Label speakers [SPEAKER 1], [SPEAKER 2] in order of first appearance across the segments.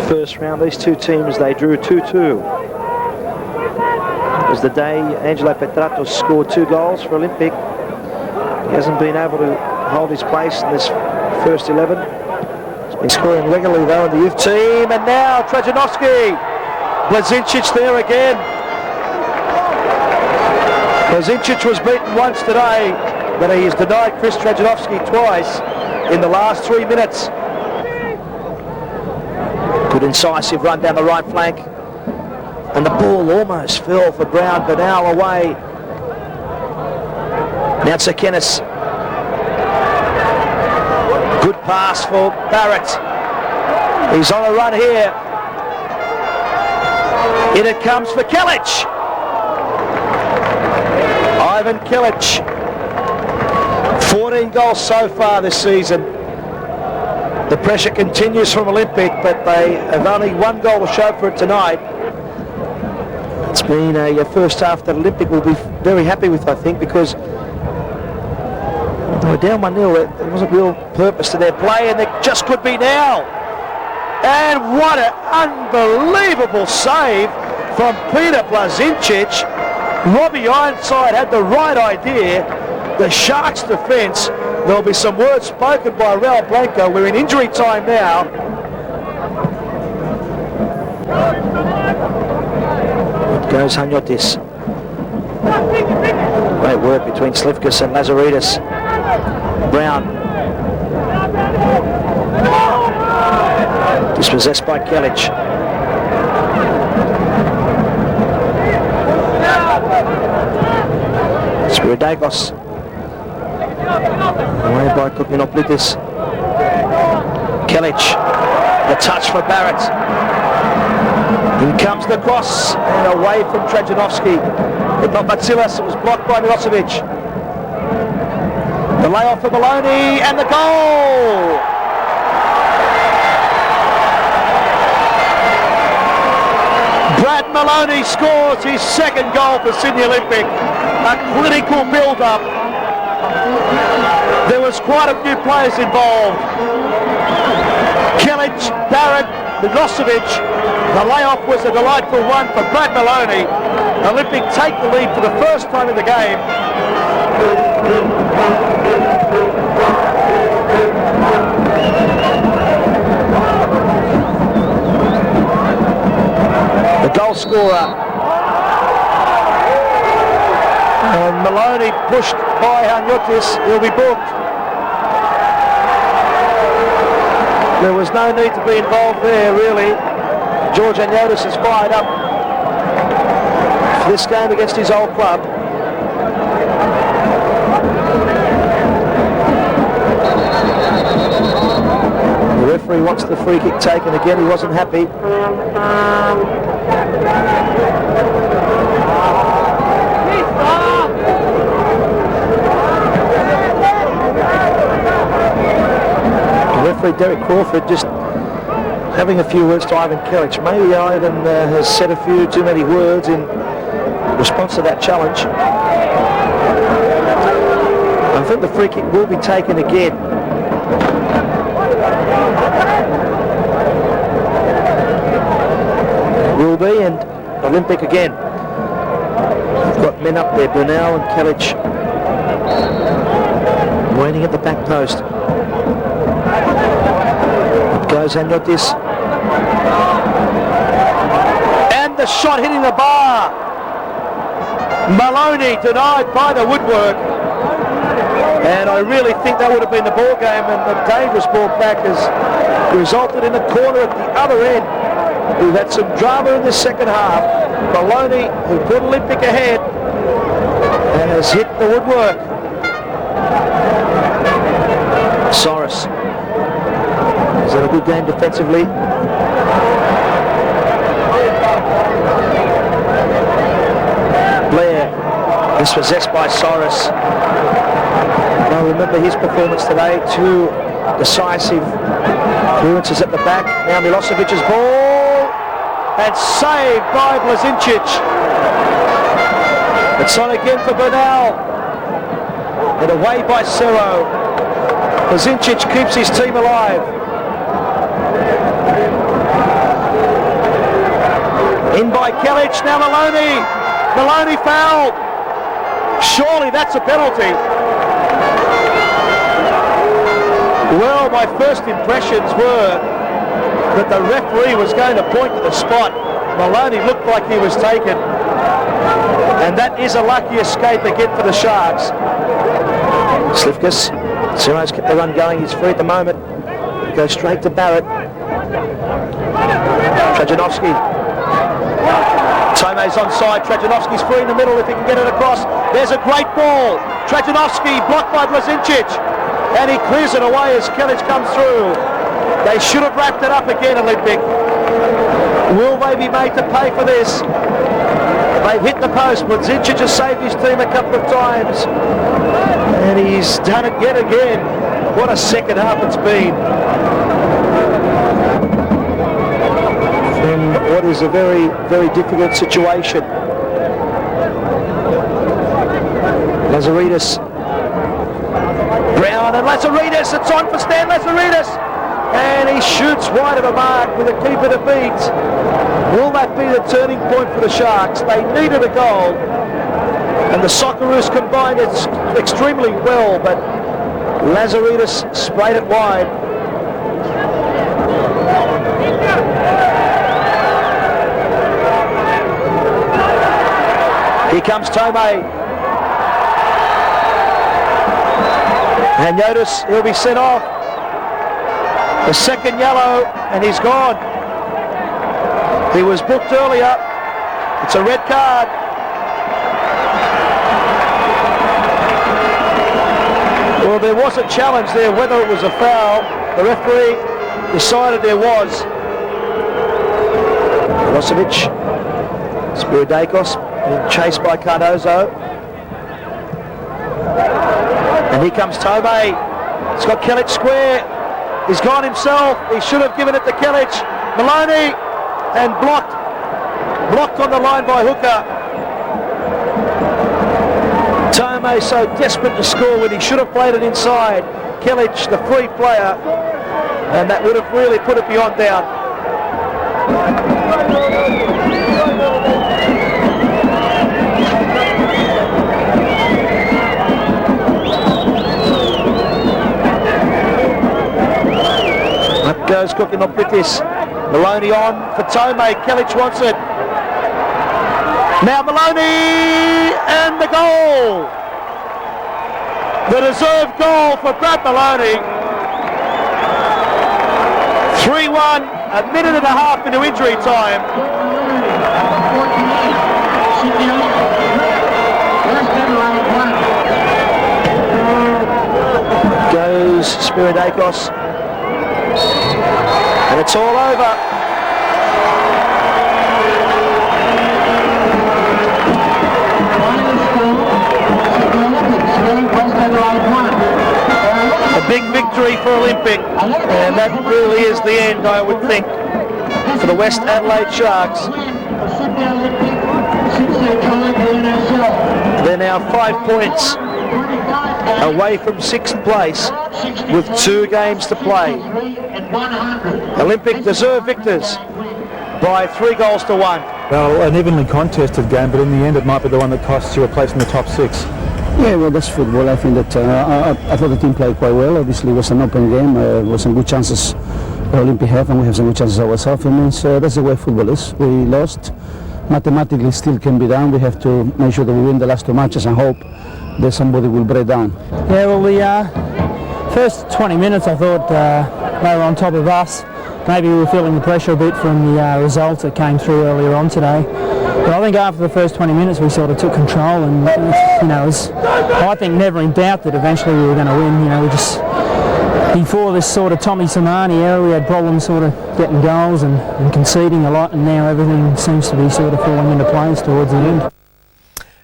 [SPEAKER 1] first round. These two teams, they drew 2-2. It was the day Angelo Petratos scored 2 goals for Olympic. He hasn't been able to hold his place in this first 11. He's been scoring regularly though in the youth team, and now Trajanovski. Blazincic there again. Blazincic was beaten once today, but he has denied Chris Trajanovski twice in the last 3 minutes. Good incisive run down the right flank. And the ball almost fell for Brown. Bernal away. Now it's Kenneth. Good pass for Barrett. He's on a run here. In it comes for Kelic. Ivan Kelic. 14 goals so far this season. The pressure continues from Olympic, but they have only 1 goal to show for it tonight. It's been a first half that Olympic will be very happy with, I think, because they were down 1-0. There wasn't real purpose to their play, and there just could be now. And what an unbelievable save from Peter Blazincic. Robbie Ironside had the right idea. The Sharks' defence, there'll be some words spoken by Raul Blanco. We're in injury time now. It goes Hanyotis. Great work between Slivkas and Lazaridis. Brown. Dispossessed by Kelic. Spiridakos. Away by Kokinoplitis. Kelic. The touch for Barrett. In comes the cross and away from Trajanovski. But not Matsilas. It was blocked by Milosevic. The layoff for Maloney and the goal! Brad Maloney scores his 2nd goal for Sydney Olympic. A clinical build-up. There was quite a few players involved. Kelic, Barrett, Milosevic. The layoff was a delightful one for Brad Maloney. Olympic take the lead for the first time in the game. The goal scorer. And Maloney pushed by Hanyotis. He'll be booked. There was no need to be involved there, really. George Hanyotis is fired up for this game against his old club. The referee wants the free kick taken again. He wasn't happy. Referee Derek Crawford just having a few words to Ivan Kelic. Maybe Ivan has said a few too many words in response to that challenge. I think the free kick will be taken again. Will be, and Olympic again. We've got men up there, Bernal and Kelic waiting at the back post. Goes Hanyotis. And the shot hitting the bar. Maloney denied by the woodwork. And I really think that would have been the ball game, and the dangerous ball back has resulted in a corner at the other end. We've had some drama in the second half. Maloney, who put Olympic ahead, and has hit the woodwork. Soros. Is that a good game defensively? Blair, dispossessed by Soros. Now remember his performance today, 2 decisive clearances at the back. Now Milosevic's ball, and saved by Blazincic. It's on again for Bernal, and away by Cerro. Blazincic keeps his team alive. In by Kellich, now Maloney. Maloney fouled. Surely that's a penalty. Well, my first impressions were that the referee was going to point to the spot. Maloney looked like he was taken. And that is a lucky escape again for the Sharks. Slivkas. Simo's kept the run going. He's free at the moment. He goes straight to Barrett. Trajanovski. Tomei's onside. Trajanovski's free in the middle if he can get it across. There's a great ball. Trajanovski blocked by Blazincic. And he clears it away as Kellich comes through. They should have wrapped it up again, Olympic. Will they be made to pay for this? They've hit the post. Blazincic has saved his team a couple of times. And he's done it yet again. What a second half it's been. From what is a very, very difficult situation. Lazaridis. Brown and Lazaridis. It's on for Stan Lazaridis. And he shoots wide of the mark with a keeper to beat. Will that be the turning point for the Sharks? They needed a goal. And the Socceroos combined it extremely well, but Lazaridis sprayed it wide. Here comes Tomei. And notice he'll be sent off. The second yellow, and he's gone. He was booked earlier. It's a red card. Well, there was a challenge there, whether it was a foul. The referee decided there was. Milosevic, Spiridakos, being chased by Cardozo. And here comes Tomei. He's got Kellich square. He's gone himself. He should have given it to Kellich. Maloney, and blocked on the line by Hooker. Tomei so desperate to score when he should have played it inside. Kellich, the free player, and that would have really put it beyond doubt. Up goes Cooking up with this. Maloney on for Tomei. Kellich wants it. Now Maloney and the goal. The deserved goal for Brad Maloney. 3-1, a minute and a half into injury time. Goes Spiridakos. And it's all over. A big victory for Olympic, and that really is the end, I would think, for the West Adelaide Sharks. They're now 5 points away from 6th place with 2 games to play. Olympic deserve victors by 3 goals to 1.
[SPEAKER 2] Well, an evenly contested game, but in the end it might be the one that costs you a place in the top 6.
[SPEAKER 3] Yeah, well, that's football. I think that I thought the team played quite well. Obviously, it was an open game. There were some good chances Olympic have, and we have some good chances ourselves. It means that's the way football is. We lost. Mathematically, still can be done. We have to make sure that we win the last 2 matches and hope that somebody will break down.
[SPEAKER 4] Yeah, well, the first 20 minutes I thought they were on top of us. Maybe we were feeling the pressure a bit from the results that came through earlier on today. But I think after the first 20 minutes we sort of took control, and it was, I think, never in doubt that eventually we were going to win. We just, before this sort of Tommy Samani era, we had problems sort of getting goals and conceding a lot, and now everything seems to be sort of falling into place towards the end.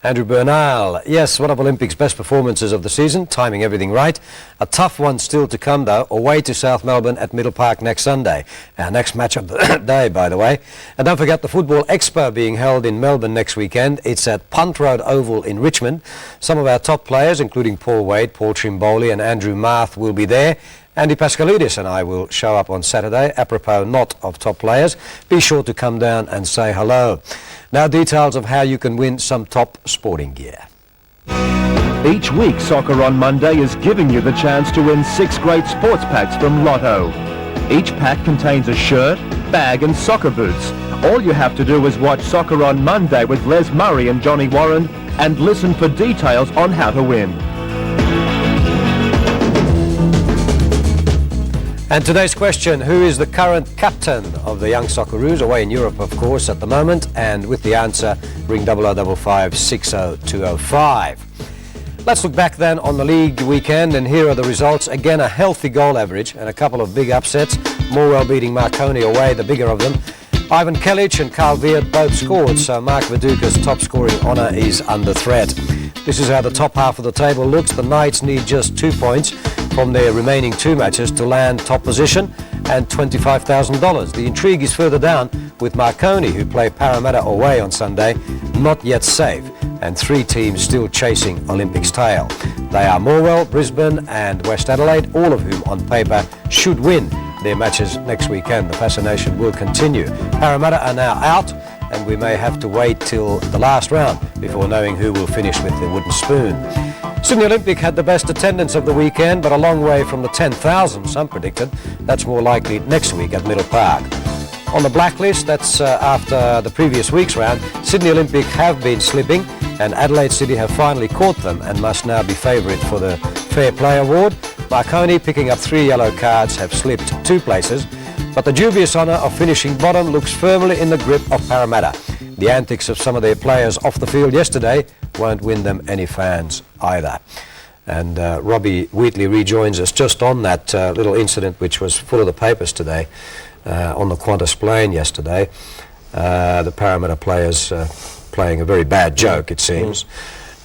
[SPEAKER 5] Andrew Bernal, yes, one of Olympics' best performances of the season, timing everything right. A tough one still to come, though, away to South Melbourne at Middle Park next Sunday. Our next match of the day, by the way. And don't forget the Football Expo being held in Melbourne next weekend. It's at Punt Road Oval in Richmond. Some of our top players, including Paul Wade, Paul Trimboli and Andrew Marth, will be there. Andy Pascalidis and I will show up on Saturday, apropos not of top players. Be sure to come down and say hello. Now details of how you can win some top sporting gear.
[SPEAKER 6] Each week, Soccer on Monday is giving you the chance to win 6 great sports packs from Lotto. Each pack contains a shirt, bag and soccer boots. All you have to do is watch Soccer on Monday with Les Murray and Johnny Warren and listen for details on how to win.
[SPEAKER 5] And today's question, who is the current captain of the Young Socceroos, away in Europe of course at the moment, and with the answer ring 0055 60205. Let's look back then on the league weekend, and here are the results. Again, a healthy goal average and a couple of big upsets. Morwell beating Marconi away, the bigger of them. Ivan Kelic and Carl Veert both scored, so Mark Viduka's top scoring honour is under threat. This is how the top half of the table looks. The Knights need just 2 points from their remaining 2 matches to land top position and $25,000. The intrigue is further down with Marconi, who play Parramatta away on Sunday, not yet safe, and 3 teams still chasing Olympics' tail. They are Morwell, Brisbane and West Adelaide, all of whom on paper should win their matches next weekend. The fascination will continue. Parramatta are now out, and we may have to wait till the last round before knowing who will finish with the wooden spoon. Sydney Olympic had the best attendance of the weekend, but a long way from the 10,000 some predicted. That's more likely next week at Middle Park. On the blacklist, that's after the previous week's round, Sydney Olympic have been slipping, and Adelaide City have finally caught them and must now be favourite for the Fair Play Award. Marconi, picking up 3 yellow cards, have slipped 2 places, but the dubious honour of finishing bottom looks firmly in the grip of Parramatta. The antics of some of their players off the field yesterday won't win them any fans either. And Robbie Wheatley rejoins us just on that little incident which was full of the papers today on the Qantas plane yesterday. The Parramatta players playing a very bad joke, it seems.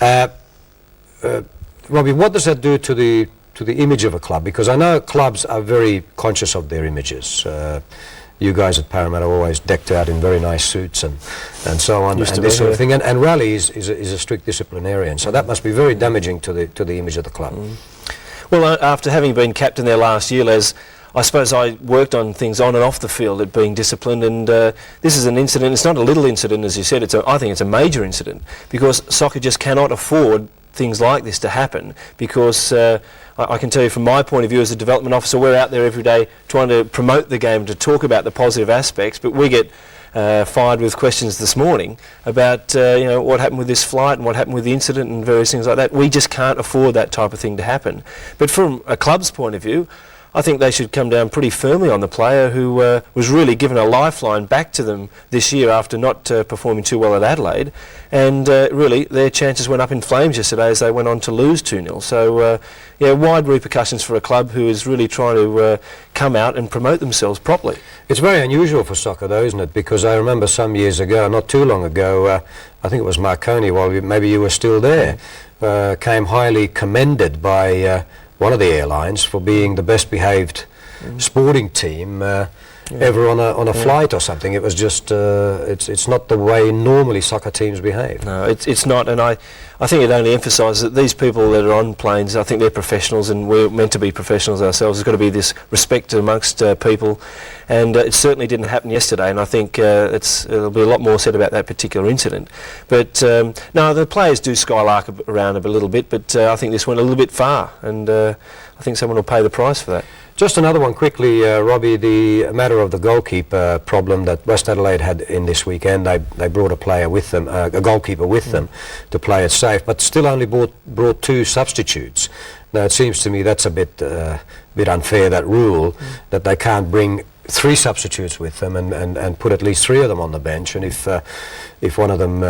[SPEAKER 5] Robbie, what does that do to the image of a club? Because I know clubs are very conscious of their images. You guys at Parramatta are always decked out in very nice suits and so on, and this sort of thing. And Rale is a strict disciplinarian, so that must be very damaging to the image of the club.
[SPEAKER 7] Well, after having been captain there last year, Les, I suppose I worked on things on and off the field at being disciplined, and this is an incident. It's not a little incident, as you said. I think it's a major incident, because soccer just cannot afford things like this to happen, because I can tell you from my point of view as a development officer, we're out there every day trying to promote the game, to talk about the positive aspects, but we get fired with questions this morning about what happened with this flight and what happened with the incident and various things like that. We just can't afford that type of thing to happen. But from a club's point of view, I think they should come down pretty firmly on the player who was really given a lifeline back to them this year after not performing too well at Adelaide, and really their chances went up in flames yesterday as they went on to lose 2-0. So wide repercussions for a club who is really trying to come out and promote themselves properly.
[SPEAKER 5] It's very unusual for soccer though, isn't it? Because I remember some years ago, not too long ago, I think it was Marconi, while maybe you were still there, came highly commended by one of the airlines for being the best behaved sporting team ever on a flight or something. It was just it's not the way normally soccer teams behave.
[SPEAKER 7] No, it's not, and I think it only emphasises that these people that are on planes, I think they're professionals, and we're meant to be professionals ourselves. There's got to be this respect amongst people, and it certainly didn't happen yesterday, and I think there'll be a lot more said about that particular incident. But no, the players do skylark around a little bit, but I think this went a little bit far, and I think someone will pay the price for that.
[SPEAKER 5] Just another one quickly, Robbie, the matter of the goalkeeper problem that West Adelaide had in this weekend. They brought a player with them, a goalkeeper with them to play it safe, but still only brought 2 substitutes. Now it seems to me that's a bit unfair, that rule, that they can't bring 3 substitutes with them and put at least 3 of them on the bench, and if one of them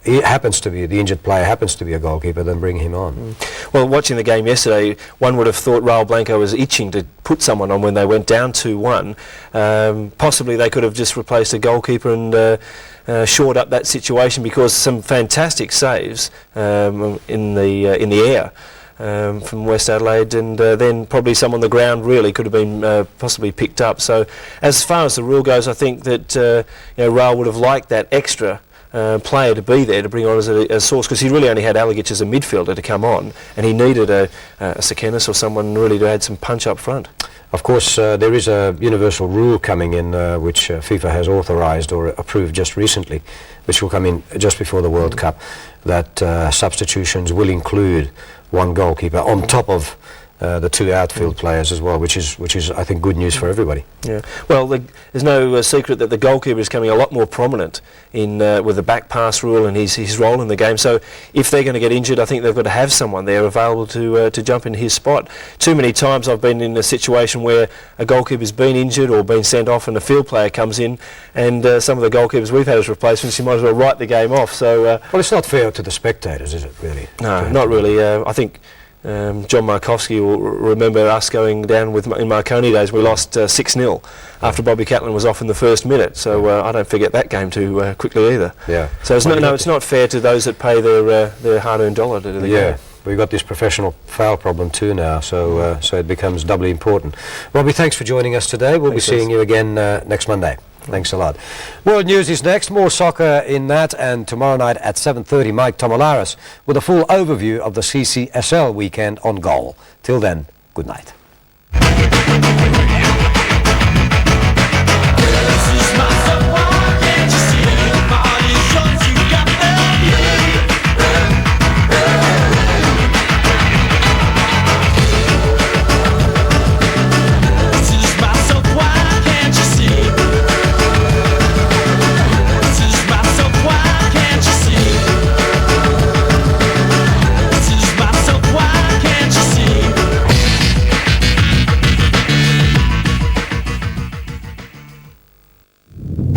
[SPEAKER 5] happens to be, the injured player happens to be a goalkeeper, then bring him on.
[SPEAKER 7] Well, watching the game yesterday, one would have thought Raul Blanco was itching to put someone on when they went down 2-1. Possibly they could have just replaced a goalkeeper and shored up that situation, because some fantastic saves in the air from West Adelaide, and then probably some on the ground really could have been possibly picked up. So as far as the rule goes, I think that Raul would have liked that extra player to be there to bring on as a source, because he really only had Alagic as a midfielder to come on, and he needed a Sekenis or someone really to add some punch up front.
[SPEAKER 5] Of course, there is a universal rule coming in which FIFA has authorised or approved just recently, which will come in just before the World Cup, that substitutions will include one goalkeeper on top of the two outfield players as well, which is I think good news for everybody.
[SPEAKER 7] Yeah. Well, there's no secret that the goalkeeper is becoming a lot more prominent in with the back pass rule and his role in the game. So if they're going to get injured, I think they've got to have someone there available to jump in his spot. Too many times I've been in a situation where a goalkeeper's been injured or been sent off, and a field player comes in, and some of the goalkeepers we've had as replacements, you might as well write the game off. So
[SPEAKER 5] well, it's not fair to the spectators, is it? Really?
[SPEAKER 7] No, not really. I think. John Markowski will remember us going down in Marconi days. We lost 6-0 after Bobby Catlin was off in the first minute. So I don't forget that game too quickly either.
[SPEAKER 5] Yeah.
[SPEAKER 7] So it's not fair to those that pay their hard-earned dollar to do the game.
[SPEAKER 5] We've got this professional foul problem too now, so so it becomes doubly important. Robbie, thanks for joining us today. We'll be seeing you again next Monday. Thanks a lot. World News is next. More soccer in that, and tomorrow night at 7:30, Mike Tomalaris with a full overview of the CCSL weekend on Goal. Till then, good night.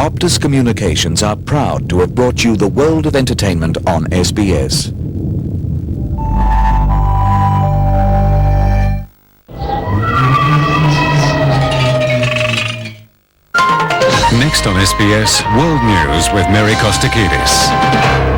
[SPEAKER 8] Optus Communications are proud to have brought you the world of entertainment on SBS.
[SPEAKER 9] Next on SBS, World News with Mary Kostakidis.